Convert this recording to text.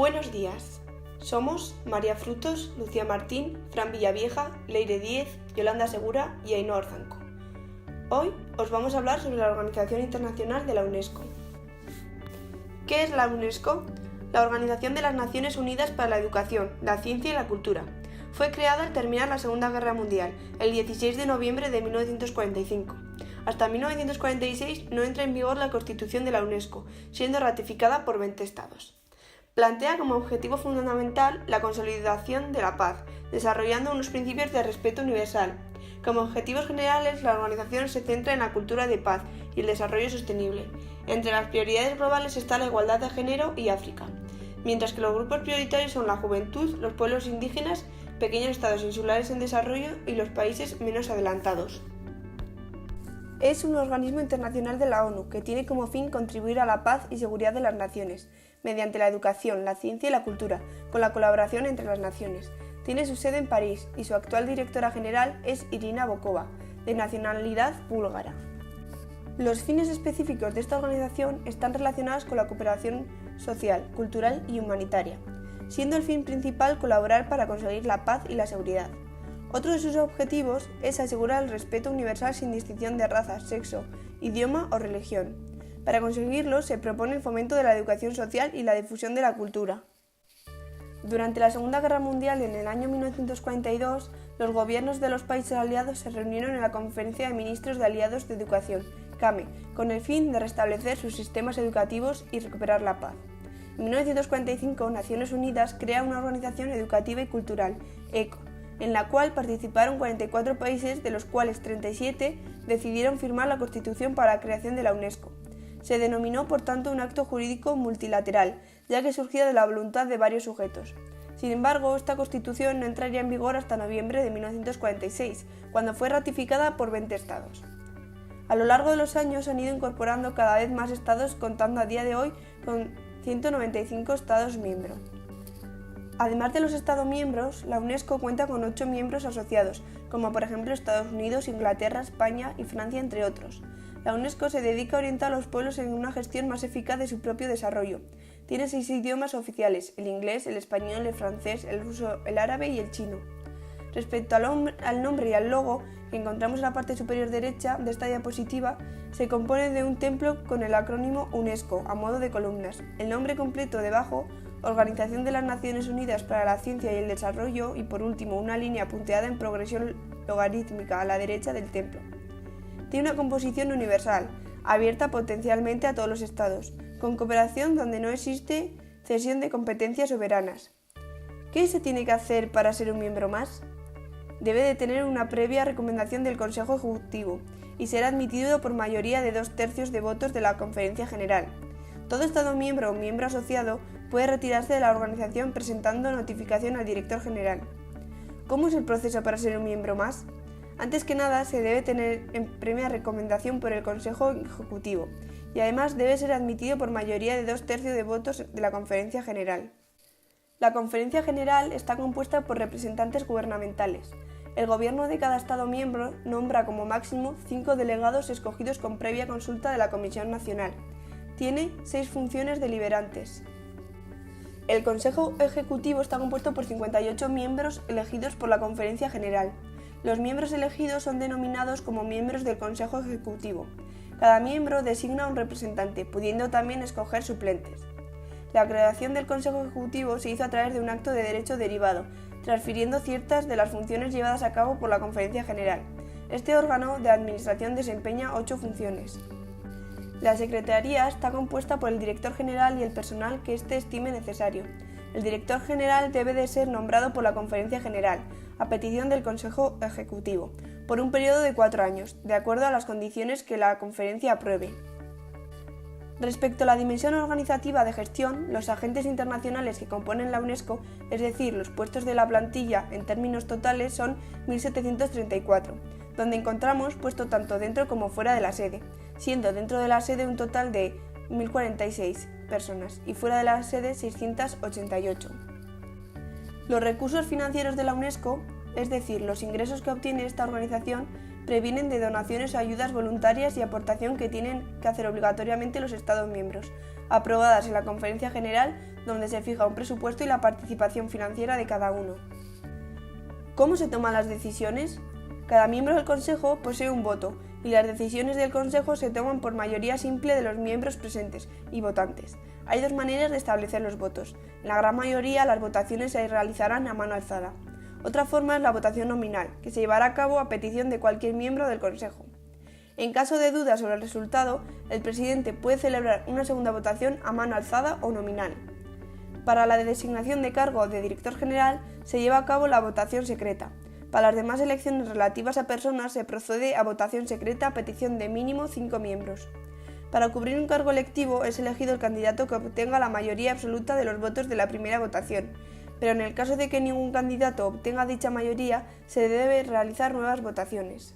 Buenos días. Somos María Frutos, Lucía Martín, Fran Villavieja, Leire Díez, Yolanda Segura y Ainhoa Orzanco. Hoy os vamos a hablar sobre la Organización Internacional de la UNESCO. ¿Qué es la UNESCO? La Organización de las Naciones Unidas para la Educación, la Ciencia y la Cultura. Fue creada al terminar la Segunda Guerra Mundial, el 16 de noviembre de 1945. Hasta 1946 no entra en vigor la Constitución de la UNESCO, siendo ratificada por 20 Estados. Plantea como objetivo fundamental la consolidación de la paz, desarrollando unos principios de respeto universal. Como objetivos generales, la organización se centra en la cultura de paz y el desarrollo sostenible. Entre las prioridades globales está la igualdad de género y África, mientras que los grupos prioritarios son la juventud, los pueblos indígenas, pequeños estados insulares en desarrollo y los países menos adelantados. Es un organismo internacional de la ONU que tiene como fin contribuir a la paz y seguridad de las naciones, mediante la educación, la ciencia y la cultura, con la colaboración entre las naciones. Tiene su sede en París y su actual directora general es Irina Bokova, de nacionalidad búlgara. Los fines específicos de esta organización están relacionados con la cooperación social, cultural y humanitaria, siendo el fin principal colaborar para conseguir la paz y la seguridad. Otro de sus objetivos es asegurar el respeto universal sin distinción de raza, sexo, idioma o religión. Para conseguirlo se propone el fomento de la educación social y la difusión de la cultura. Durante la Segunda Guerra Mundial, en el año 1942, los gobiernos de los países aliados se reunieron en la Conferencia de Ministros de Aliados de Educación, CAME, con el fin de restablecer sus sistemas educativos y recuperar la paz. En 1945, Naciones Unidas crea una organización educativa y cultural, ECO, en la cual participaron 44 países, de los cuales 37 decidieron firmar la Constitución para la creación de la UNESCO. Se denominó, por tanto, un acto jurídico multilateral, ya que surgía de la voluntad de varios sujetos. Sin embargo, esta Constitución no entraría en vigor hasta noviembre de 1946, cuando fue ratificada por 20 estados. A lo largo de los años han ido incorporando cada vez más estados, contando a día de hoy con 195 estados miembros. Además de los Estados miembros, la UNESCO cuenta con 8 miembros asociados, como por ejemplo Estados Unidos, Inglaterra, España y Francia, entre otros. La UNESCO se dedica a orientar a los pueblos en una gestión más eficaz de su propio desarrollo. Tiene 6 idiomas oficiales: el inglés, el español, el francés, el ruso, el árabe y el chino. Respecto al nombre y al logo, que encontramos en la parte superior derecha de esta diapositiva, se compone de un templo con el acrónimo UNESCO, a modo de columnas. El nombre completo debajo, Organización de las Naciones Unidas para la Ciencia y el Desarrollo, y por último una línea punteada en progresión logarítmica a la derecha del templo. Tiene una composición universal, abierta potencialmente a todos los estados, con cooperación donde no existe cesión de competencias soberanas. ¿Qué se tiene que hacer para ser un miembro más? Debe de tener una previa recomendación del Consejo Ejecutivo y ser admitido por mayoría de 2/3 de votos de la Conferencia General. Todo Estado miembro o miembro asociado puede retirarse de la organización presentando notificación al director general. ¿Cómo es el proceso para ser un miembro más? Antes que nada, se debe tener en previa recomendación por el Consejo Ejecutivo y además debe ser admitido por mayoría de 2/3 de votos de la Conferencia General. La Conferencia General está compuesta por representantes gubernamentales. El gobierno de cada Estado miembro nombra como máximo 5 delegados escogidos con previa consulta de la Comisión Nacional. Tiene 6 funciones deliberantes. El Consejo Ejecutivo está compuesto por 58 miembros elegidos por la Conferencia General. Los miembros elegidos son denominados como miembros del Consejo Ejecutivo. Cada miembro designa un representante, pudiendo también escoger suplentes. La creación del Consejo Ejecutivo se hizo a través de un acto de derecho derivado, transfiriendo ciertas de las funciones llevadas a cabo por la Conferencia General. Este órgano de administración desempeña 8 funciones. La Secretaría está compuesta por el Director General y el personal que éste estime necesario. El Director General debe de ser nombrado por la Conferencia General, a petición del Consejo Ejecutivo, por un periodo de 4 años, de acuerdo a las condiciones que la Conferencia apruebe. Respecto a la dimensión organizativa de gestión, los agentes internacionales que componen la UNESCO, es decir, los puestos de la plantilla en términos totales, son 1.734, donde encontramos puesto tanto dentro como fuera de la sede, siendo dentro de la sede un total de 1.046 personas y fuera de la sede 688. Los recursos financieros de la UNESCO, es decir, los ingresos que obtiene esta organización, previenen de donaciones o ayudas voluntarias y aportación que tienen que hacer obligatoriamente los Estados miembros, aprobadas en la Conferencia General donde se fija un presupuesto y la participación financiera de cada uno. ¿Cómo se toman las decisiones? Cada miembro del Consejo posee un voto y las decisiones del Consejo se toman por mayoría simple de los miembros presentes y votantes. Hay dos maneras de establecer los votos. En la gran mayoría las votaciones se realizarán a mano alzada. Otra forma es la votación nominal, que se llevará a cabo a petición de cualquier miembro del Consejo. En caso de duda sobre el resultado, el presidente puede celebrar una segunda votación a mano alzada o nominal. Para la designación de cargo de director general se lleva a cabo la votación secreta. Para las demás elecciones relativas a personas se procede a votación secreta a petición de mínimo 5 miembros. Para cubrir un cargo electivo es elegido el candidato que obtenga la mayoría absoluta de los votos de la primera votación, pero en el caso de que ningún candidato obtenga dicha mayoría se debe realizar nuevas votaciones.